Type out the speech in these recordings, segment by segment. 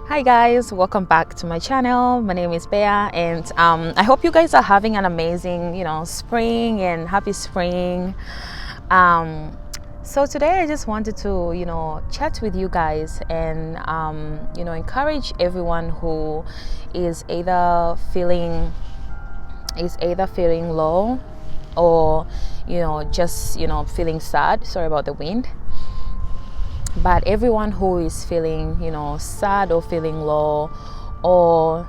Hi guys, welcome back to my channel. My name is Bea, and I hope you guys are having an amazing spring, and happy spring. So today I just wanted to chat with you guys and encourage everyone who is either feeling low, or just feeling sad. Sorry about the wind. But everyone who is feeling sad or feeling low or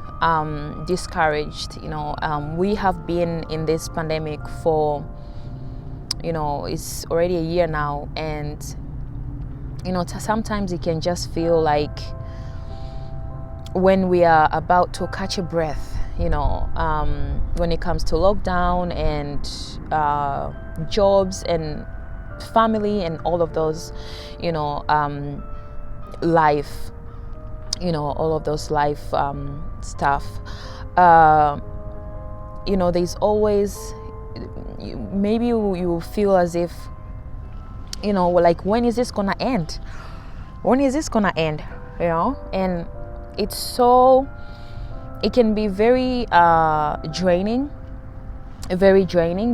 discouraged, we have been in this pandemic for it's already a year now, and sometimes it can just feel like when we are about to catch a breath, when it comes to lockdown and jobs and family and all of those life, all of those life stuff, there's always, maybe you feel as if like, when is this gonna end? And it can be very draining,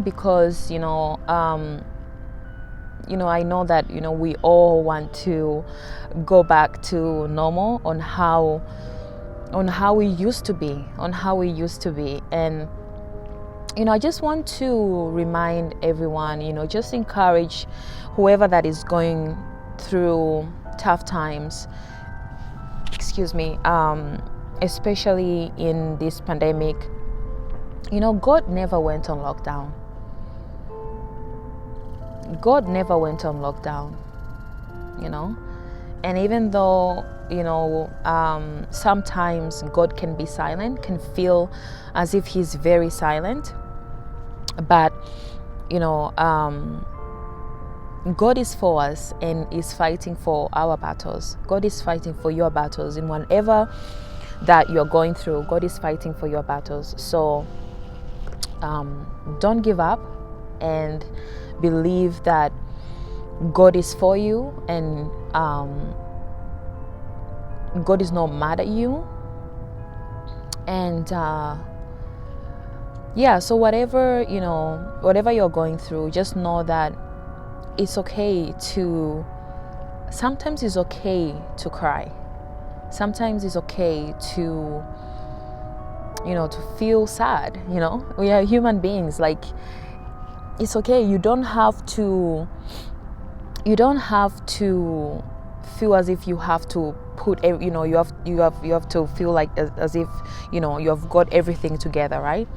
because I know that we all want to go back to normal on how we used to be, and I just want to remind everyone, just encourage whoever that is going through tough times, especially in this pandemic. God never went on lockdown. And even though sometimes God can be silent, can feel as if he's very silent, but God is for us and is fighting for our battles. God is fighting for your battles in whatever that you're going through. God is fighting for your battles. So don't give up, and believe that God is for you, and God is not mad at you. And so whatever you're going through, just know that it's okay sometimes it's okay to cry. Sometimes it's okay to to feel sad. We are human beings. Like, it's okay. You don't have to feel as if you have to put you have to feel like as if you have got everything together, right?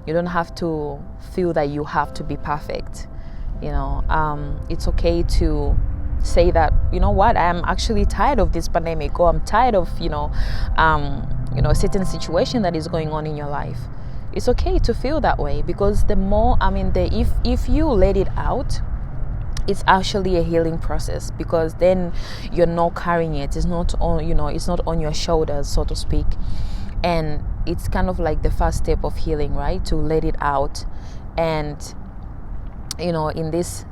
You don't have to feel that you have to be perfect. It's okay to say that, what, I am actually tired of this pandemic, or I'm tired of a certain situation that is going on in your life. It's okay to feel that way, because the more, if you let it out, it's actually a healing process, because then you're not carrying it. It's not on it's not on your shoulders, so to speak. And it's kind of like the first step of healing, right? To let it out. And in this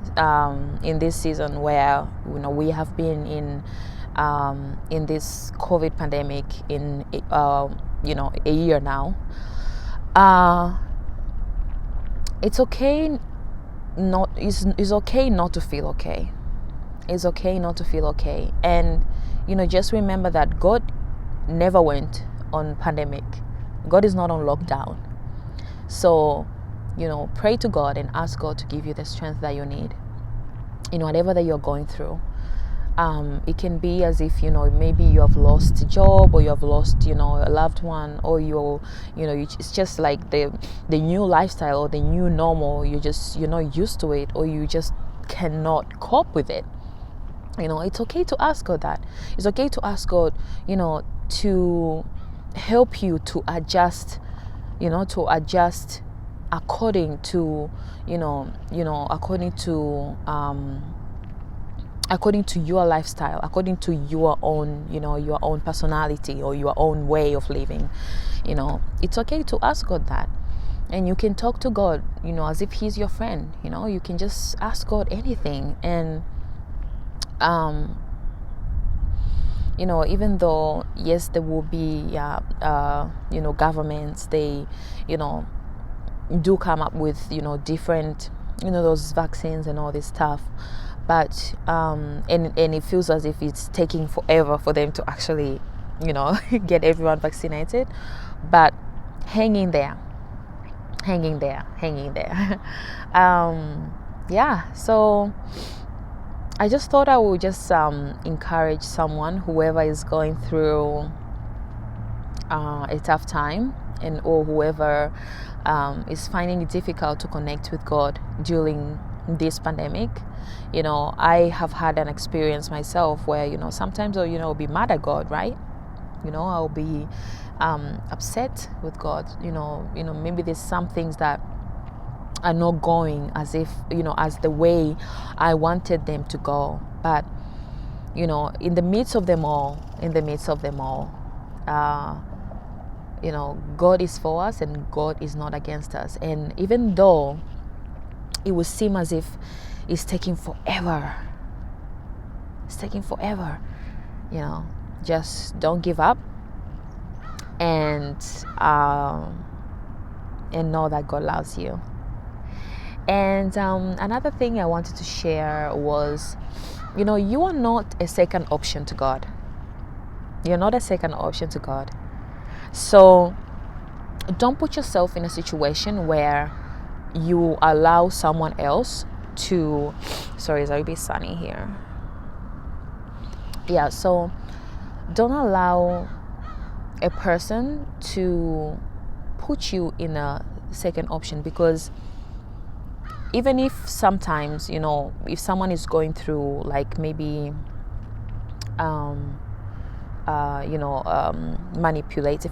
season where we have been in this COVID pandemic in a year now, it's okay it's okay not to feel okay. It's okay not to feel okay. And just remember that God never went on pandemic. God is not on lockdown. So pray to God and ask God to give you the strength that you need in whatever that you're going through. It can be as if maybe you have lost a job, or you have lost a loved one, or it's just like the new lifestyle or the new normal. You're not used to it, or you just cannot cope with it. It's okay to ask God that. It's okay to ask God to help you to adjust according to according to your lifestyle, according to your own personality, or your own way of living. It's okay to ask God that. And you can talk to God as if he's your friend. You can just ask God anything. And even though, yes, there will be, governments, they, do come up with, different, those vaccines and all this stuff. But, and it feels as if it's taking forever for them to actually, get everyone vaccinated. But hanging there. So I just thought I would just encourage someone, whoever is going through a tough time, or whoever is finding it difficult to connect with God during this pandemic. I have had an experience myself where, sometimes I'll be mad at God, right? I'll be upset with God. Maybe there's some things that are not going as if, as the way I wanted them to go. But, in the midst of them all, God is for us and God is not against us. And even though it would seem as if it's taking forever, just don't give up, and know that God loves you. And another thing I wanted to share was, you are not a second option to God. You're not a second option to God. So don't put yourself in a situation where you allow someone else to, sorry, it's a bit sunny here. Yeah, so don't allow a person to put you in a second option, because even if sometimes, if someone is going through, like, maybe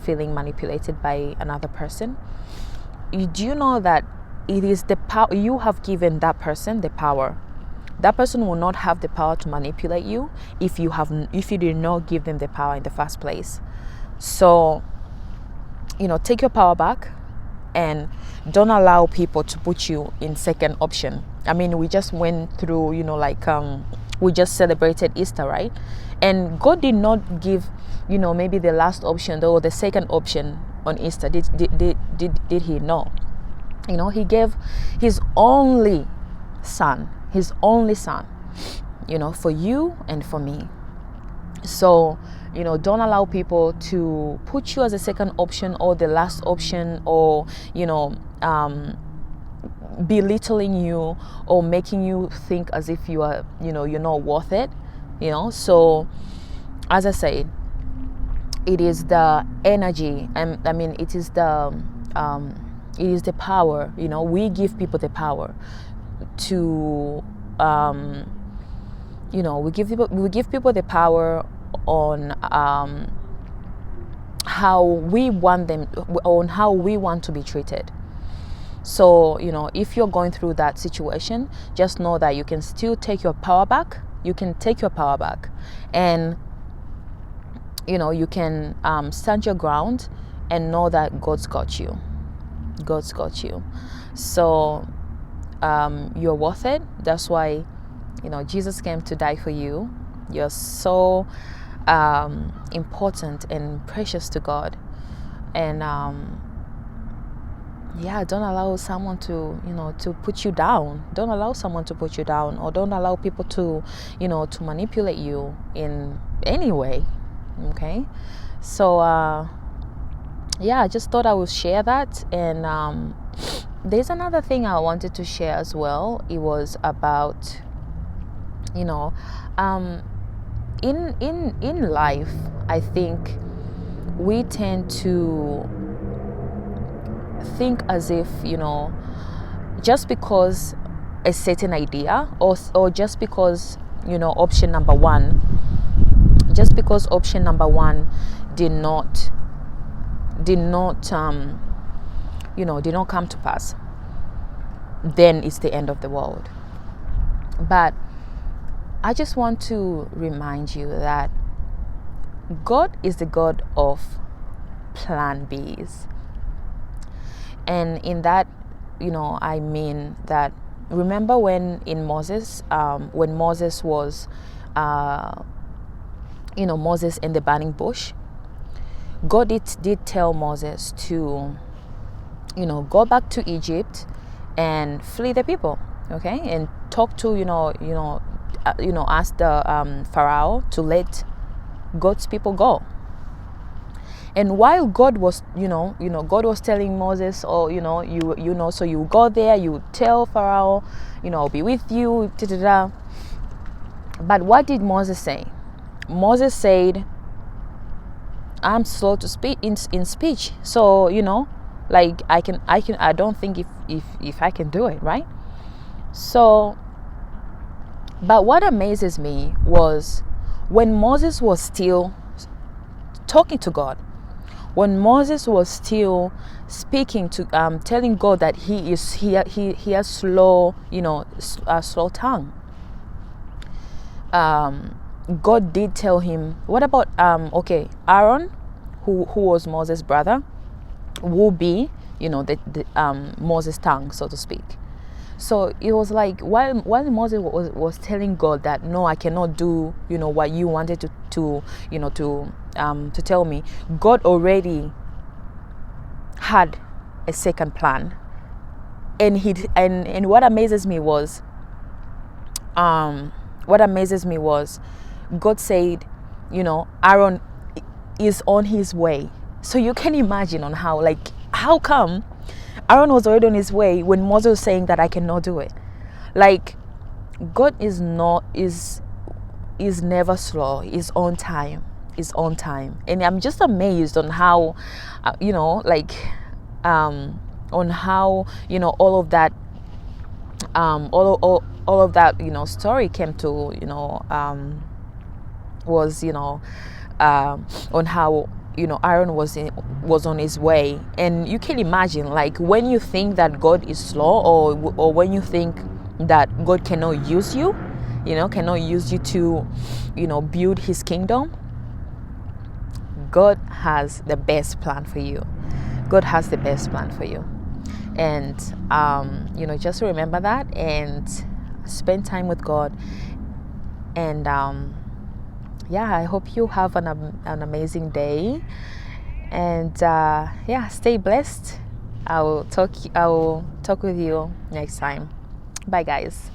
feeling manipulated by another person, you do know that it is the power you have given that person the power. That person will not have the power to manipulate you if you did not give them the power in the first place. So, take your power back and don't allow people to put you in second option. I mean, we just went through, we just celebrated Easter, right? And God did not give, maybe the last option or the second option on Easter. Did he? No. He gave his only son, for you and for me. So, don't allow people to put you as a second option or the last option, or, belittling you or making you think as if you are, you're not worth it. So, as I said, it is the energy, and it is the power. We give people the power to, we give people the power on how we want to be treated. So, if you're going through that situation, just know that you can still take your power back. You can take your power back, and you can stand your ground and know that God's got you. So you're worth it. That's why Jesus came to die for you. You're so important and precious to God. And don't allow someone to to put you down. Don't allow someone to put you down, or don't allow people to to manipulate you in any way. Okay, so I just thought I would share that. And there's another thing I wanted to share as well. It was about in life, I think we tend to think as if just because a certain idea, or just because option number one did not come to pass, then it's the end of the world. But I just want to remind you that God is the God of plan Bs. And in that, I mean that, remember when Moses was Moses in the burning bush, God did tell Moses to, go back to Egypt and flee the people, okay, and talk to, ask the Pharaoh to let God's people go. And while God was, God was telling Moses, so you go there, you tell Pharaoh, I'll be with you, da, da, da. But what did Moses say? Moses said, I'm slow to speak in speech, so I don't think if I can do it, right? So, but what amazes me was when Moses was still talking to God, when Moses was still speaking to telling God that he has slow, slow tongue. God did tell him, what about Aaron, who was Moses' brother, will be, the Moses' tongue, so to speak. So it was like while Moses was telling God that no, I cannot do, what you wanted to tell me, God already had a second plan. And what amazes me was God said, Aaron is on his way. So you can imagine on how come Aaron was already on his way when Moses was saying that I cannot do it. Like, God is never slow. Is on time. And I'm just amazed on how on how all of that all of that story came to was on how Aaron was on his way. And you can imagine, like, when you think that God is slow, or when you think that God cannot use you, to build his kingdom, God has the best plan for you. And just remember that and spend time with God. And I hope you have an amazing day. And stay blessed. I will talk with you next time. Bye, guys.